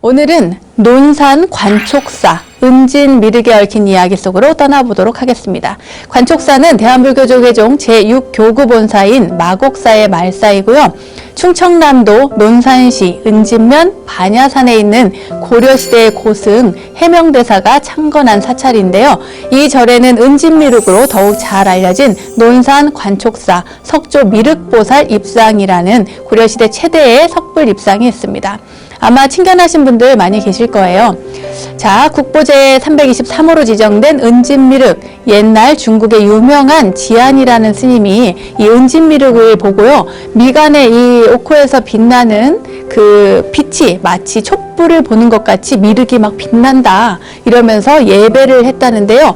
오늘은 논산 관촉사, 은진 미륵에 얽힌 이야기 속으로 떠나보도록 하겠습니다. 관촉사는 대한불교조계종 제6교구 본사인 마곡사의 말사이고요. 충청남도 논산시 은진면 반야산에 있는 고려시대의 고승 해명대사가 창건한 사찰인데요. 이 절에는 은진미륵으로 더욱 잘 알려진 논산 관촉사 석조 미륵보살 입상이라는 고려시대 최대의 석불 입상이 있습니다. 아마 친견하신 분들 많이 계실 거예요. 자, 국보제 323호로 지정된 은진미륵, 옛날 중국의 유명한 지안이라는 스님이 이 은진미륵을 보고요, 미간의 이 옥호에서 빛나는 그 빛이 마치 촛불을 보는 것 같이 미륵이 막 빛난다 이러면서 예배를 했다는데요.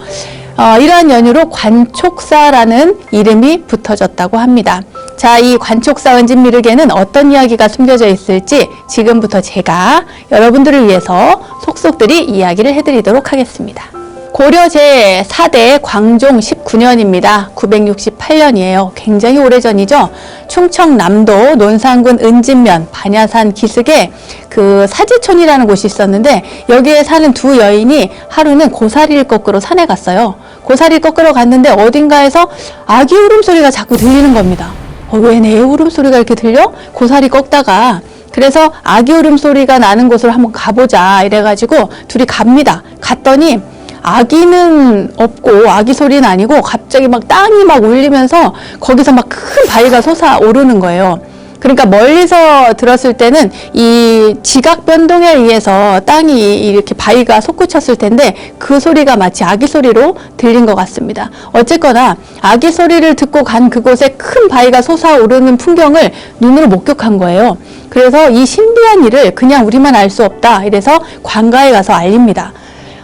이러한 연유로 관촉사라는 이름이 붙어졌다고 합니다. 자, 이 관촉사 은진미륵에는 어떤 이야기가 숨겨져 있을지 지금부터 제가 여러분들을 위해서 속속들이 이야기를 해드리도록 하겠습니다. 고려 제4대 광종 19년입니다. 968년이에요. 굉장히 오래전이죠. 충청남도 논산군 은진면 반야산 기슭에 그 사지촌이라는 곳이 있었는데 여기에 사는 두 여인이 하루는 고사리를 꺾으러 산에 갔어요. 고사리를 꺾으러 갔는데 어딘가에서 아기 울음소리가 자꾸 들리는 겁니다. 왜 내 울음소리가 이렇게 들려? 고사리 꺾다가. 그래서 아기 울음소리가 나는 곳으로 한번 가보자 이래가지고 둘이 갑니다. 갔더니 아기는 없고 아기 소리는 아니고 갑자기 막 땅이 막 울리면서 거기서 막 큰 바위가 솟아오르는 거예요. 그러니까 멀리서 들었을 때는 이 지각 변동에 의해서 땅이 이렇게 바위가 솟구쳤을 텐데 그 소리가 마치 아기 소리로 들린 것 같습니다. 어쨌거나 아기 소리를 듣고 간 그곳에 큰 바위가 솟아오르는 풍경을 눈으로 목격한 거예요. 그래서 이 신비한 일을 그냥 우리만 알 수 없다. 이래서 관가에 가서 알립니다.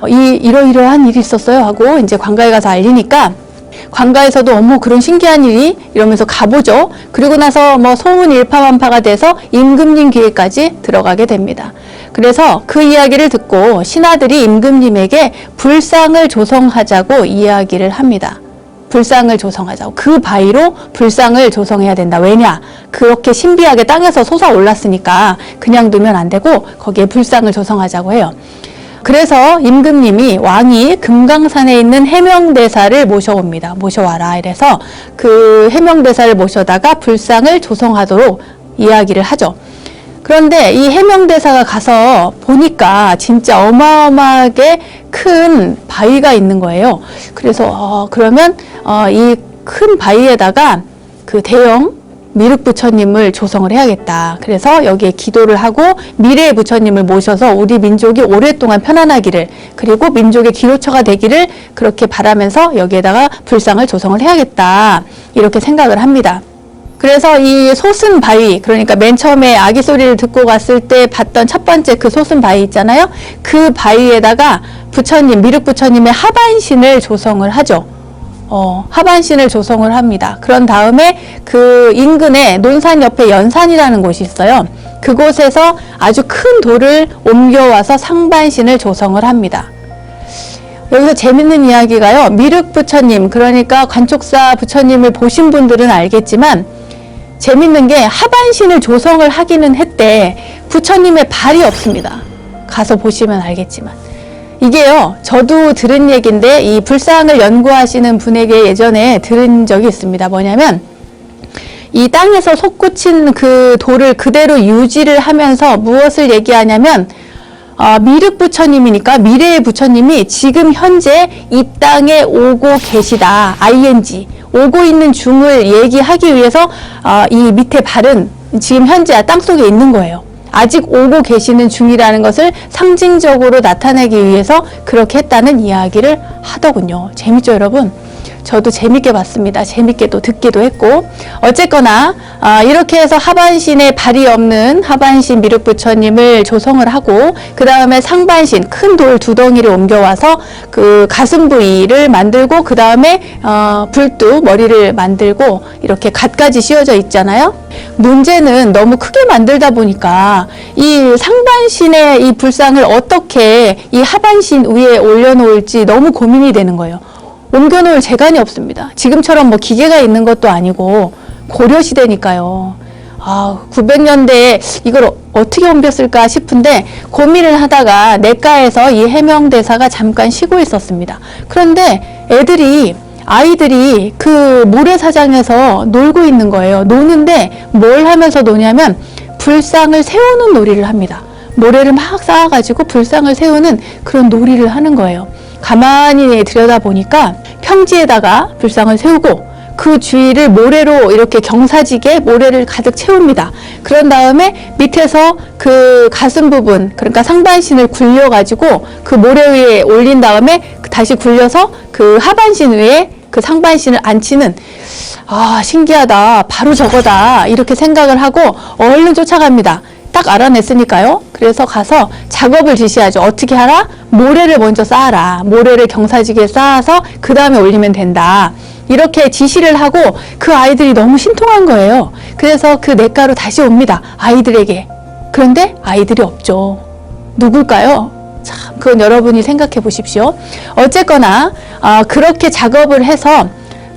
이러이러한 일이 있었어요 하고 이제 관가에 가서 알리니까 관가에서도 어머 그런 신기한 일이 이러면서 가보죠. 그리고 나서 뭐 소문 일파만파가 돼서 임금님 귀에까지 들어가게 됩니다. 그래서 그 이야기를 듣고 신하들이 임금님에게 불상을 조성하자고 이야기를 합니다. 불상을 조성하자고. 그 바위로 불상을 조성해야 된다. 왜냐? 그렇게 신비하게 땅에서 솟아올랐으니까 그냥 두면 안 되고 거기에 불상을 조성하자고 해요. 그래서 임금님이 왕이 금강산에 있는 해명대사를 모셔옵니다. 모셔와라. 이래서 그 해명대사를 모셔다가 불상을 조성하도록 이야기를 하죠. 그런데 이 해명대사가 가서 보니까 진짜 어마어마하게 큰 바위가 있는 거예요. 그래서 그러면 이 큰 바위에다가 그 대형 미륵 부처님을 조성을 해야겠다. 그래서 여기에 기도를 하고 미래의 부처님을 모셔서 우리 민족이 오랫동안 편안하기를, 그리고 민족의 기로처가 되기를 그렇게 바라면서 여기에다가 불상을 조성을 해야겠다. 이렇게 생각을 합니다. 그래서 이 솟은 바위, 그러니까 맨 처음에 아기 소리를 듣고 갔을 때 봤던 첫 번째 그 솟은 바위 있잖아요. 그 바위에다가 부처님, 미륵 부처님의 하반신을 조성을 하죠. 하반신을 조성을 합니다. 그런 다음에 그 인근에 논산 옆에 연산이라는 곳이 있어요. 그곳에서 아주 큰 돌을 옮겨와서 상반신을 조성을 합니다. 여기서 재밌는 이야기가요. 미륵 부처님, 그러니까 관촉사 부처님을 보신 분들은 알겠지만 재밌는 게 하반신을 조성을 하기는 했대. 부처님의 발이 없습니다. 가서 보시면 알겠지만. 이게요, 저도 들은 얘기인데 이 불상을 연구하시는 분에게 예전에 들은 적이 있습니다. 뭐냐면 이 땅에서 솟구친 그 돌을 그대로 유지를 하면서 무엇을 얘기하냐면 미륵 부처님이니까 미래의 부처님이 지금 현재 이 땅에 오고 계시다. ing 오고 있는 중을 얘기하기 위해서 이 밑에 발은 지금 현재 땅속에 있는 거예요. 아직 오고 계시는 중이라는 것을 상징적으로 나타내기 위해서 그렇게 했다는 이야기를 하더군요. 재밌죠, 여러분? 저도 재밌게 봤습니다. 재밌게 또 듣기도 했고. 어쨌거나 이렇게 해서 하반신에 발이 없는 하반신 미륵 부처님을 조성을 하고 그 다음에 상반신 큰 돌 두 덩이를 옮겨와서 그 가슴 부위를 만들고 그 다음에 불뚝 머리를 만들고 이렇게 갖가지 씌워져 있잖아요. 문제는 너무 크게 만들다 보니까 이 상반신의 이 불상을 어떻게 이 하반신 위에 올려놓을지 너무 고민이 되는 거예요. 옮겨놓을 재간이 없습니다. 지금처럼 뭐 기계가 있는 것도 아니고 고려시대니까요. 900년대에 이걸 어떻게 옮겼을까 싶은데 고민을 하다가 냇가에서 이 해명대사가 잠깐 쉬고 있었습니다. 그런데 아이들이 그 모래사장에서 놀고 있는 거예요. 노는데 뭘 하면서 노냐면 불상을 세우는 놀이를 합니다. 모래를 막 쌓아가지고 불상을 세우는 그런 놀이를 하는 거예요. 가만히 들여다보니까 평지에다가 불상을 세우고 그 주위를 모래로 이렇게 경사지게 모래를 가득 채웁니다. 그런 다음에 밑에서 그 가슴 부분, 그러니까 상반신을 굴려가지고 그 모래 위에 올린 다음에 다시 굴려서 그 하반신 위에 그 상반신을 앉히는, 아, 신기하다, 바로 저거다, 이렇게 생각을 하고 얼른 쫓아갑니다. 딱 알아냈으니까요. 그래서 가서 작업을 지시하죠. 어떻게 하라? 모래를 먼저 쌓아라. 모래를 경사지게 쌓아서 그 다음에 올리면 된다. 이렇게 지시를 하고 그 아이들이 너무 신통한 거예요. 그래서 그 냇가로 다시 옵니다. 아이들에게. 그런데 아이들이 없죠. 누굴까요? 참, 그건 여러분이 생각해 보십시오. 어쨌거나 그렇게 작업을 해서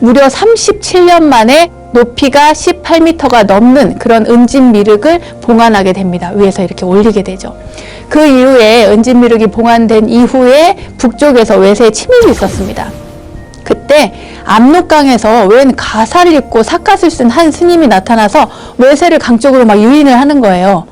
무려 37년 만에 높이가 18m가 넘는 그런 은진미륵을 봉안하게 됩니다. 위에서 이렇게 올리게 되죠. 그 이후에 은진미륵이 봉안된 이후에 북쪽에서 외세의 침입이 있었습니다. 그때 압록강에서 웬 가사를 입고 삿갓을 쓴 한 스님이 나타나서 외세를 강 쪽으로 막 유인을 하는 거예요.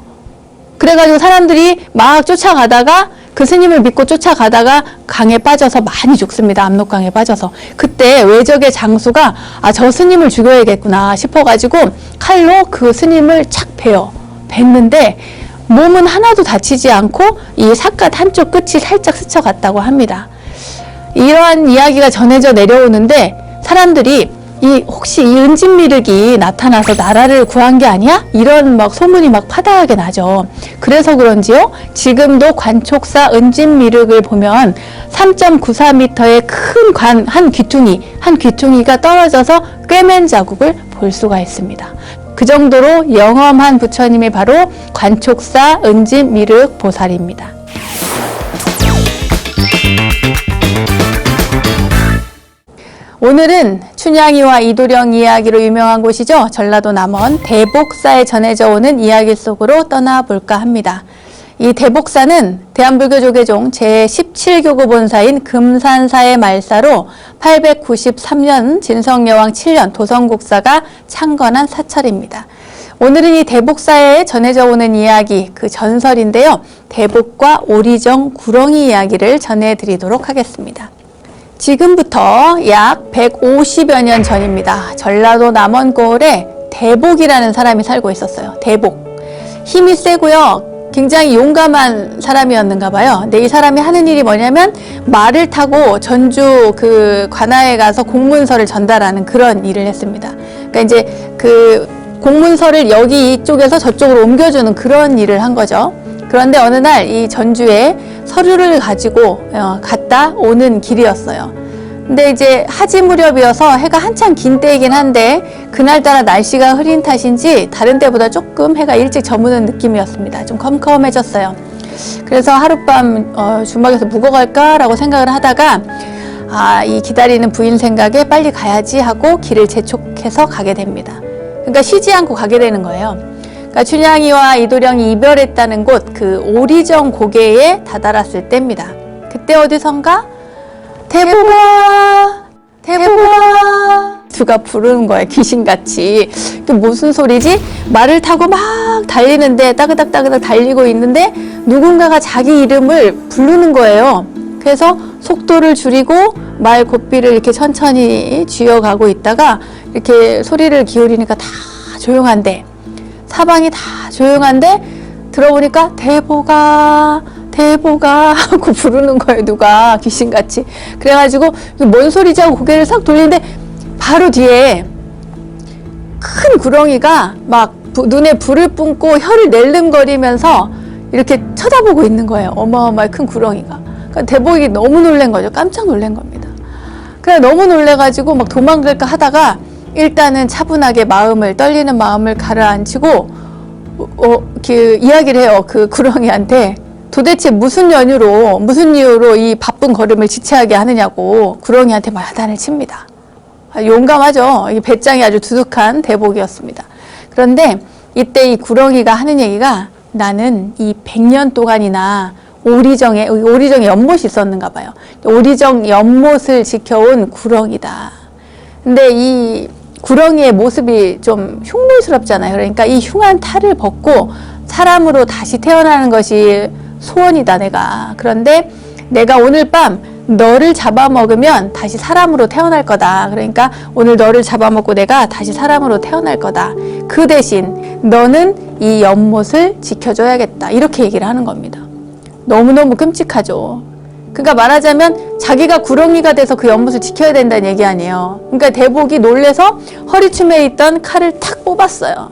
그래가지고 사람들이 막 쫓아가다가 그 스님을 믿고 쫓아가다가 강에 빠져서 많이 죽습니다. 압록강에 빠져서. 그때 외적의 장수가 저 스님을 죽여야겠구나 싶어가지고 칼로 그 스님을 착 bes는데 몸은 하나도 다치지 않고 이 삿갓 한쪽 끝이 살짝 스쳐갔다고 합니다. 이러한 이야기가 전해져 내려오는데 사람들이 혹시 이 은진미륵이 나타나서 나라를 구한 게 아니야? 이런 막 소문이 막 파다하게 나죠. 그래서 그런지요, 지금도 관촉사 은진미륵을 보면 3.94m의 큰 한 귀퉁이가 떨어져서 꿰맨 자국을 볼 수가 있습니다. 그 정도로 영험한 부처님이 바로 관촉사 은진미륵 보살입니다. 오늘은 춘향이와 이도령 이야기로 유명한 곳이죠. 전라도 남원 대복사에 전해져 오는 이야기 속으로 떠나볼까 합니다. 이 대복사는 대한불교조계종 제17교구 본사인 금산사의 말사로 893년 진성여왕 7년 도성국사가 창건한 사찰입니다. 오늘은 이 대복사에 전해져 오는 이야기, 그 전설인데요. 대복과 오리정 구렁이 이야기를 전해드리도록 하겠습니다. 지금부터 약 150여 년 전입니다. 전라도 남원고을에 대복이라는 사람이 살고 있었어요. 대복. 힘이 세고요. 굉장히 용감한 사람이었는가 봐요. 근데 이 사람이 하는 일이 뭐냐면 말을 타고 전주 그 관아에 가서 공문서를 전달하는 그런 일을 했습니다. 그러니까 이제 그 공문서를 여기 이쪽에서 저쪽으로 옮겨주는 그런 일을 한 거죠. 그런데 어느 날 이 전주에 서류를 가지고 갔다 오는 길이었어요. 근데 이제 하지 무렵이어서 해가 한참 긴 때이긴 한데 그날따라 날씨가 흐린 탓인지 다른 때보다 조금 해가 일찍 저무는 느낌이었습니다. 좀 컴컴해졌어요. 그래서 하룻밤 주막에서 묵어갈까라고 생각을 하다가 이 기다리는 부인 생각에 빨리 가야지 하고 길을 재촉해서 가게 됩니다. 그러니까 쉬지 않고 가게 되는 거예요. 그러니까 춘향이와 이도령이 이별했다는 곳, 그 오리정 고개에 다다랐을 때입니다. 그때 어디선가 대복아, 대복아 누가 부르는 거예요. 귀신같이. 이게 무슨 소리지? 말을 타고 막 달리는데 따그닥따그닥 달리고 있는데 누군가가 자기 이름을 부르는 거예요. 그래서 속도를 줄이고 말 고삐를 이렇게 천천히 쥐어가고 있다가 이렇게 소리를 기울이니까 다 조용한데, 사방이 다 조용한데 들어보니까 대복아 대복아 하고 부르는 거예요. 누가 귀신같이. 그래가지고 뭔 소리지 하고 고개를 싹 돌리는데 바로 뒤에 큰 구렁이가 막 눈에 불을 뿜고 혀를 낼름거리면서 이렇게 쳐다보고 있는 거예요. 어마어마한 큰 구렁이가. 그러니까 대복이 너무 놀란 거죠. 깜짝 놀란 겁니다. 그래 너무 놀래가지고 막 도망갈까 하다가 일단은 차분하게 떨리는 마음을 가라앉히고 이야기를 해요. 그 구렁이한테 도대체 무슨 이유로 이 바쁜 걸음을 지체하게 하느냐고 구렁이한테 야단을 칩니다. 용감하죠. 이 배짱이 아주 두둑한 대복이었습니다. 그런데 이때 이 구렁이가 하는 얘기가 나는 이 100년 동안이나 오리정에 연못이 있었는가 봐요. 오리정 연못을 지켜온 구렁이다. 근데 이 구렁이의 모습이 좀 흉물스럽잖아요. 그러니까 이 흉한 탈을 벗고 사람으로 다시 태어나는 것이 소원이다, 내가. 그런데 내가 오늘 밤 너를 잡아먹으면 다시 사람으로 태어날 거다. 그러니까 오늘 너를 잡아먹고 내가 다시 사람으로 태어날 거다. 그 대신 너는 이 연못을 지켜줘야겠다. 이렇게 얘기를 하는 겁니다. 너무너무 끔찍하죠. 그러니까 말하자면 자기가 구렁이가 돼서 그 연못을 지켜야 된다는 얘기 아니에요. 그러니까 대복이 놀래서 허리춤에 있던 칼을 탁 뽑았어요.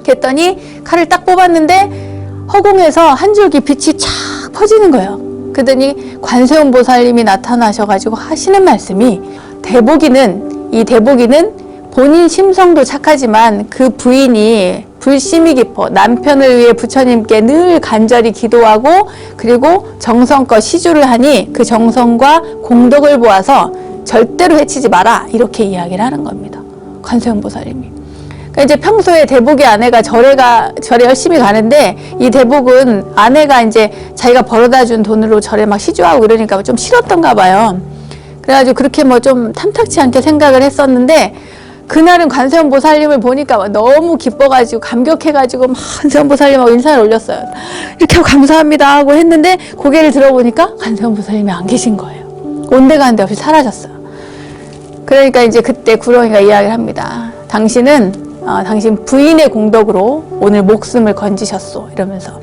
그랬더니 칼을 딱 뽑았는데 허공에서 한 줄기 빛이 쫙 퍼지는 거예요. 그러더니 관세음 보살님이 나타나셔가지고 하시는 말씀이 이 대복이는 본인 심성도 착하지만 그 부인이 불심이 깊어 남편을 위해 부처님께 늘 간절히 기도하고 그리고 정성껏 시주를 하니 그 정성과 공덕을 보아서 절대로 해치지 마라, 이렇게 이야기를 하는 겁니다. 관세음 보살님이. 그러니까 이제 평소에 대복의 아내가 절에 열심히 가는데 이 대복은 아내가 이제 자기가 벌어다 준 돈으로 절에 막 시주하고 이러니까 좀 싫었던가 봐요. 그래가지고 그렇게 뭐 좀 탐탁치 않게 생각을 했었는데 그날은 관세음 보살님을 보니까 너무 기뻐가지고 감격해가지고 막 관세음 보살님하고 인사를 올렸어요. 이렇게 하고 감사합니다 하고 했는데 고개를 들어보니까 관세음 보살님이 안 계신 거예요. 온데간데 없이 사라졌어요. 그러니까 이제 그때 구렁이가 이야기를 합니다. 당신은 당신 부인의 공덕으로 오늘 목숨을 건지셨소, 이러면서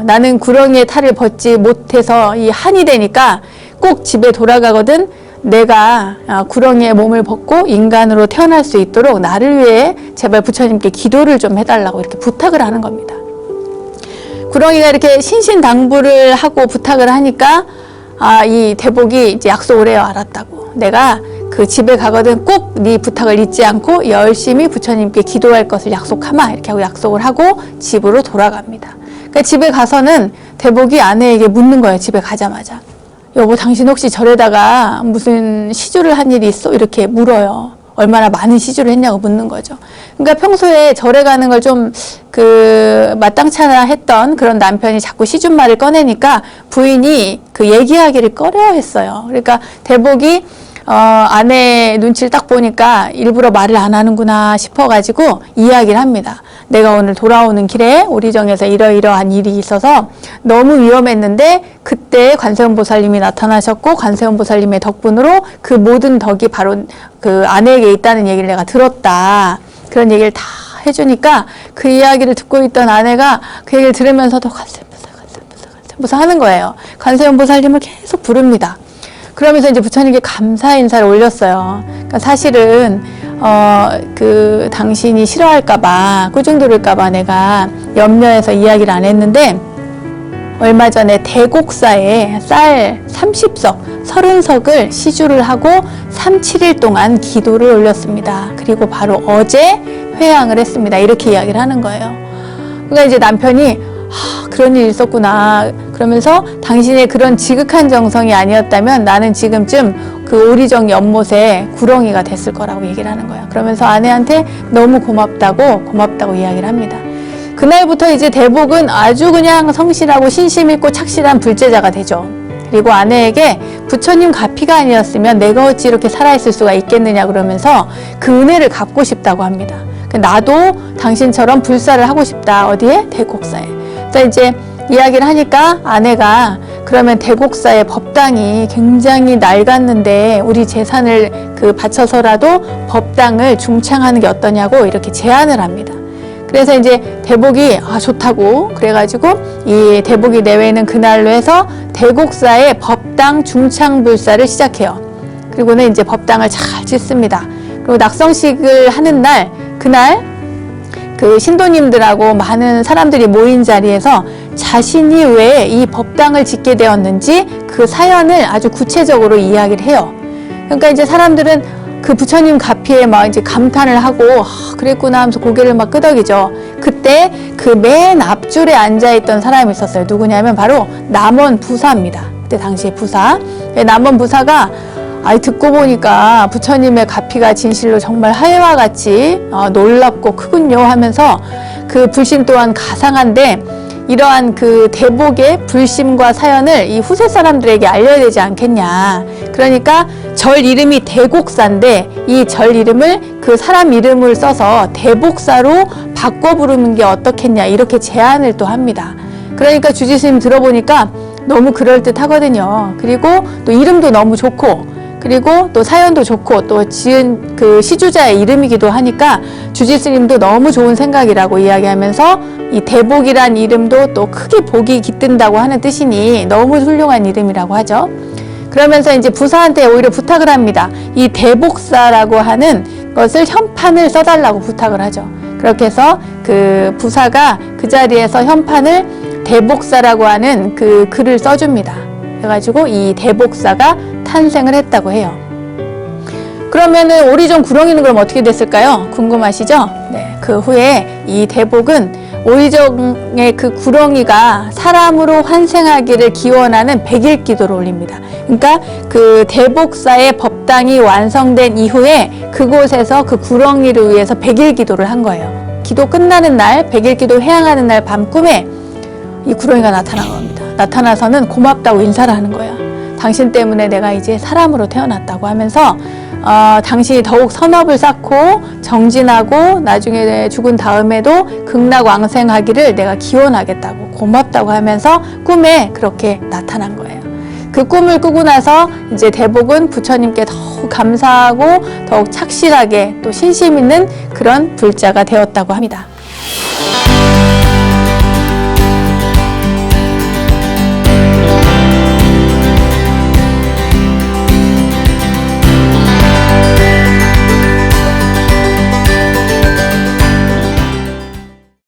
나는 구렁이의 탈을 벗지 못해서 이 한이 되니까 꼭 집에 돌아가거든 내가 구렁이의 몸을 벗고 인간으로 태어날 수 있도록 나를 위해 제발 부처님께 기도를 좀 해달라고 이렇게 부탁을 하는 겁니다. 구렁이가 이렇게 신신당부를 하고 부탁을 하니까 이 대복이 이제 약속을 해요. 알았다고. 내가 그 집에 가거든 꼭 네 부탁을 잊지 않고 열심히 부처님께 기도할 것을 약속하마, 이렇게 하고 약속을 하고 집으로 돌아갑니다. 그러니까 집에 가서는 대복이 아내에게 묻는 거예요. 집에 가자마자. 여보, 당신 혹시 절에다가 무슨 시주를 한 일이 있어? 이렇게 물어요. 얼마나 많은 시주를 했냐고 묻는 거죠. 그러니까 평소에 절에 가는 걸 좀 마땅치 않아 했던 그런 남편이 자꾸 시주말을 꺼내니까 부인이 그 얘기하기를 꺼려했어요. 그러니까 대복이 아내 눈치를 딱 보니까 일부러 말을 안 하는구나 싶어가지고 이야기를 합니다. 내가 오늘 돌아오는 길에 오리정에서 이러이러한 일이 있어서 너무 위험했는데 그때 관세음 보살님이 나타나셨고 관세음 보살님의 덕분으로 그 모든 덕이 바로 그 아내에게 있다는 얘기를 내가 들었다. 그런 얘기를 다 해주니까 그 이야기를 듣고 있던 아내가 그 얘기를 들으면서도 관세음 보살 하는 거예요. 관세음 보살님을 계속 부릅니다. 그러면서 이제 부처님께 감사 인사를 올렸어요. 그러니까 사실은 그 당신이 싫어할까봐 꾸중들을까봐 내가 염려해서 이야기를 안 했는데 얼마 전에 대곡사에 쌀 30석, 30석을 시주를 하고 3, 7일 동안 기도를 올렸습니다. 그리고 바로 어제 회향을 했습니다. 이렇게 이야기를 하는 거예요. 그러니까 이제 남편이 그런 일이 있었구나. 그러면서 당신의 그런 지극한 정성이 아니었다면 나는 지금쯤 그 오리정 연못에 구렁이가 됐을 거라고 얘기를 하는 거예요. 그러면서 아내한테 너무 고맙다고 이야기를 합니다. 그날부터 이제 대복은 아주 그냥 성실하고 신심 있고 착실한 불제자가 되죠. 그리고 아내에게 부처님 가피가 아니었으면 내가 어찌 이렇게 살아있을 수가 있겠느냐 그러면서 그 은혜를 갚고 싶다고 합니다. 나도 당신처럼 불사를 하고 싶다. 어디에? 대곡사에. 그래서 이제 이야기를 하니까 아내가 그러면 대곡사의 법당이 굉장히 낡았는데 우리 재산을 바쳐서라도 법당을 중창하는 게 어떠냐고 이렇게 제안을 합니다. 그래서 이제 대복이 좋다고 그래가지고 이 대복이 내외는 그날로 해서 대곡사의 법당 중창불사를 시작해요. 그리고는 이제 법당을 잘 짓습니다. 그리고 낙성식을 하는 날 그날 그 신도님들하고 많은 사람들이 모인 자리에서 자신이 왜 이 법당을 짓게 되었는지 그 사연을 아주 구체적으로 이야기를 해요. 그러니까 이제 사람들은 그 부처님 가피에 막 이제 감탄을 하고 그랬구나 하면서 고개를 막 끄덕이죠. 그때 그 맨 앞줄에 앉아있던 사람이 있었어요. 누구냐면 바로 남원 부사입니다. 그때 당시에 부사. 남원 부사가 듣고 보니까 부처님의 가피가 진실로 정말 하회와 같이 놀랍고 크군요 하면서 그 불신 또한 가상한데 이러한 그 대복의 불심과 사연을 이 후세 사람들에게 알려야 되지 않겠냐. 그러니까 절 이름이 대곡사인데 이 절 이름을 그 사람 이름을 써서 대복사로 바꿔 부르는 게 어떻겠냐 이렇게 제안을 또 합니다. 그러니까 주지스님 들어보니까 너무 그럴듯하거든요. 그리고 또 이름도 너무 좋고 그리고 또 사연도 좋고 또 지은 그 시주자의 이름이기도 하니까 주지스님도 너무 좋은 생각이라고 이야기하면서 이 대복이란 이름도 또 크게 복이 깃든다고 하는 뜻이니 너무 훌륭한 이름이라고 하죠. 그러면서 이제 부사한테 오히려 부탁을 합니다. 이 대복사라고 하는 것을 현판을 써달라고 부탁을 하죠. 그렇게 해서 그 부사가 그 자리에서 현판을 대복사라고 하는 그 글을 써줍니다. 그래가지고 이 대복사가 탄생을 했다고 해요. 그러면은 오리종 구렁이는 그럼 어떻게 됐을까요? 궁금하시죠? 네, 그 후에 이 대복은 오리종의 그 구렁이가 사람으로 환생하기를 기원하는 백일 기도를 올립니다. 그러니까 그 대복사의 법당이 완성된 이후에 그곳에서 그 구렁이를 위해서 백일 기도를 한 거예요. 기도 끝나는 날, 백일 기도 해양하는 날 밤 꿈에 이 구렁이가 나타난 겁니다. 나타나서는 고맙다고 인사를 하는 거예요. 당신 때문에 내가 이제 사람으로 태어났다고 하면서 당신이 더욱 선업을 쌓고 정진하고 나중에 죽은 다음에도 극락왕생하기를 내가 기원하겠다고 고맙다고 하면서 꿈에 그렇게 나타난 거예요. 그 꿈을 꾸고 나서 이제 대복은 부처님께 더욱 감사하고 더욱 착실하게 또 신심 있는 그런 불자가 되었다고 합니다.